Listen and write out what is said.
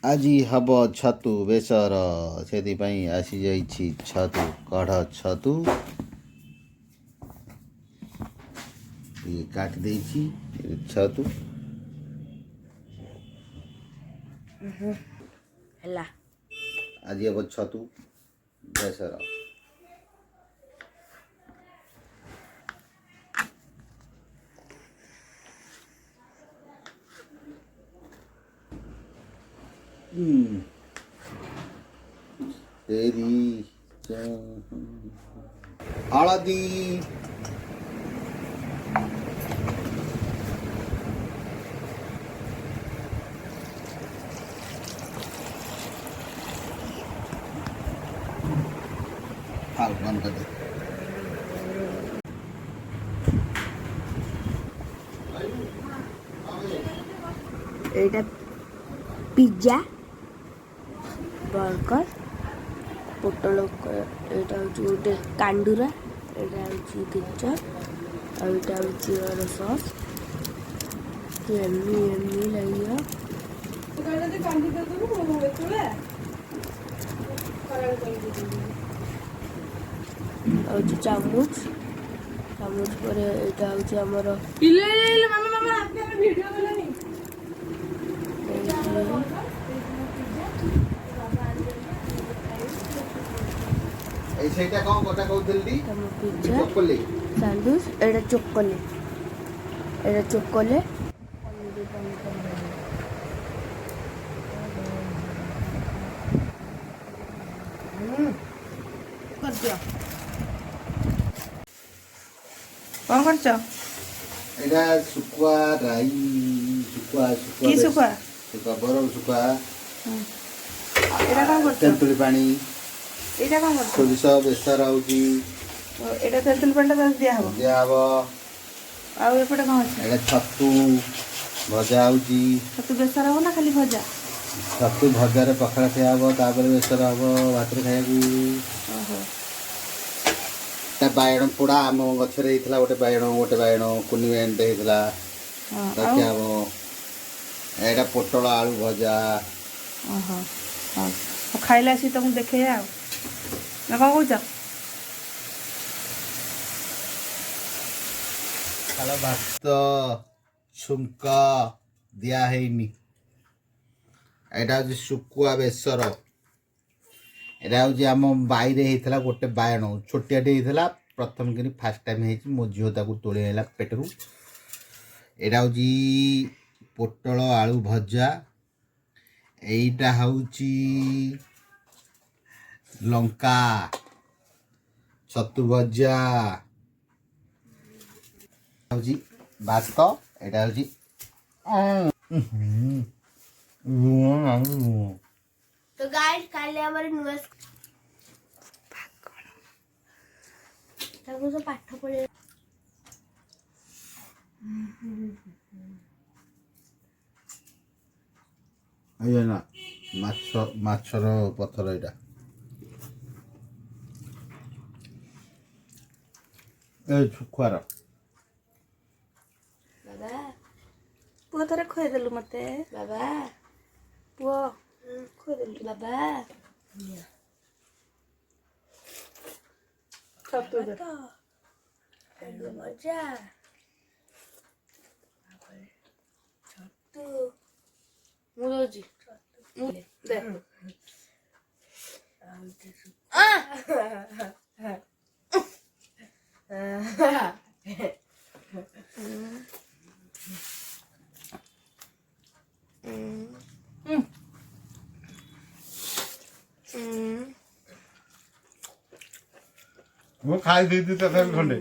ଆଜି ହବ ଛତୁ ବେସର, ସେଥିପାଇଁ ଆସିଯାଇଛି ଛତୁ, କଢ଼ ଛତୁ ଇଏ କାଟି ଦେଇଛି ଛତୁ ହେଲା। ଆଜି ହବ ଛତୁ ବେସର। तेरी हळदी बंद कर दे। एटा पिज्जा बर्गर पोटल एटा गोटे कांडूरा एटा केचप आटा हूँ सॉस एमनी एमनी लगे चामच चामच पर एटा हूँ आमर ସେଇଟା କଣ କଥା କହୁଥିଲି ପିଜ୍ଜା ସାଣ୍ଡୱିଚ ଏଟା ଚୋକୋଲେଟ କଣ କରୁଛ? ଏଇଟା ଶୁଖୁଆ ରାଇ ଶୁଖୁଆ କି ଶୁଖୁଆ? ବରଫ ଶୁଖୁଆ ଏଇଟା କଣ କରୁଛ? ତେନ୍ତୁଳି ପାଣି ଏଇଟା କଣ କରୁଛ? ସୋରିଷ ବେସର ହଉଛି ଏଇଟା ତେନ୍ତୁଳି ପାଣିଟା ଦିଆହବ। ଆଉ ଏପଟେ କଣ ଅଛି? ଏଇଟା ଛତୁ ଭଜା ହଉଛି। ଛତୁ ବେସର ହବ ନା ଖାଲି ଭଜା? ଛତୁ ଭଜାରେ ପଖାଳ ଖିଆ ହବ, ତାପରେ ବେସର ହବ ଭାତରେ ଖାଇବାକୁ। ଓହୋ। ତା ବାଇଗଣ ପୋଡ଼ା ଆମ ଗଛରେ ହେଇଥିଲା, ଗୋଟେ ବାଇଗଣ କୁନି ବାଇଗଣଟେ ହେଇଥିଲା ଖିଆ ହବ। ଏଇଟା ପୋଟଳ ଆଳୁ ଭଜା। ଓହୋ ହଉ ଖାଇଲେ ଆସିକି ତମକୁ ଦେଖେଇବା ଆଉ ନା କଣ କହୁଛ? ଭାତ ଛୁଙ୍କ ଦିଆ ହେଇନି। ଏଇଟା ହଉଛି ଶୁଖୁଆ ବେସର। ଏଇଟା ହଉଛି ଆମ ବାଇରେ ହେଇଥିଲା, ଗୋଟେ ବାଇଗଣ ଛୋଟିଆଟେ ହେଇଥିଲା, ପ୍ରଥମ କରି ଫାଷ୍ଟ ଟାଇମ୍ ହେଇଛି, ମୋ ଝିଅ ତାକୁ ତୋଳି ଆଣିଲା ପେଟରୁ। ଏଇଟା ହଉଛି ପୋଟଳ ଆଳୁ ଭଜା। এইটা হচ্ছে লঙ্কা ছতু ভজা হচ্ছে ভাত। এটা হচ্ছে तो गाइस काले हमारे नुआ ताको तो पाठ पढे ଆଜ୍ଞା ନା ମାଛର ପଥର ଏଇଟା। ଏ ଶୁଖୁଆର बाबा ପୁଅ ଥରେ ଖୁଆଇଦେଲୁ ମତେ। बाबा ପୁଅ ଖୁଆଇଦେଲୁ बाबा ଛତୁ तो आलू भजा छतु ମୁଁ ଦଉଛି ଦେ ମୁଁ ଖାଇ ଦେଇଛି ତଥାପି ଖଣ୍ଡେ।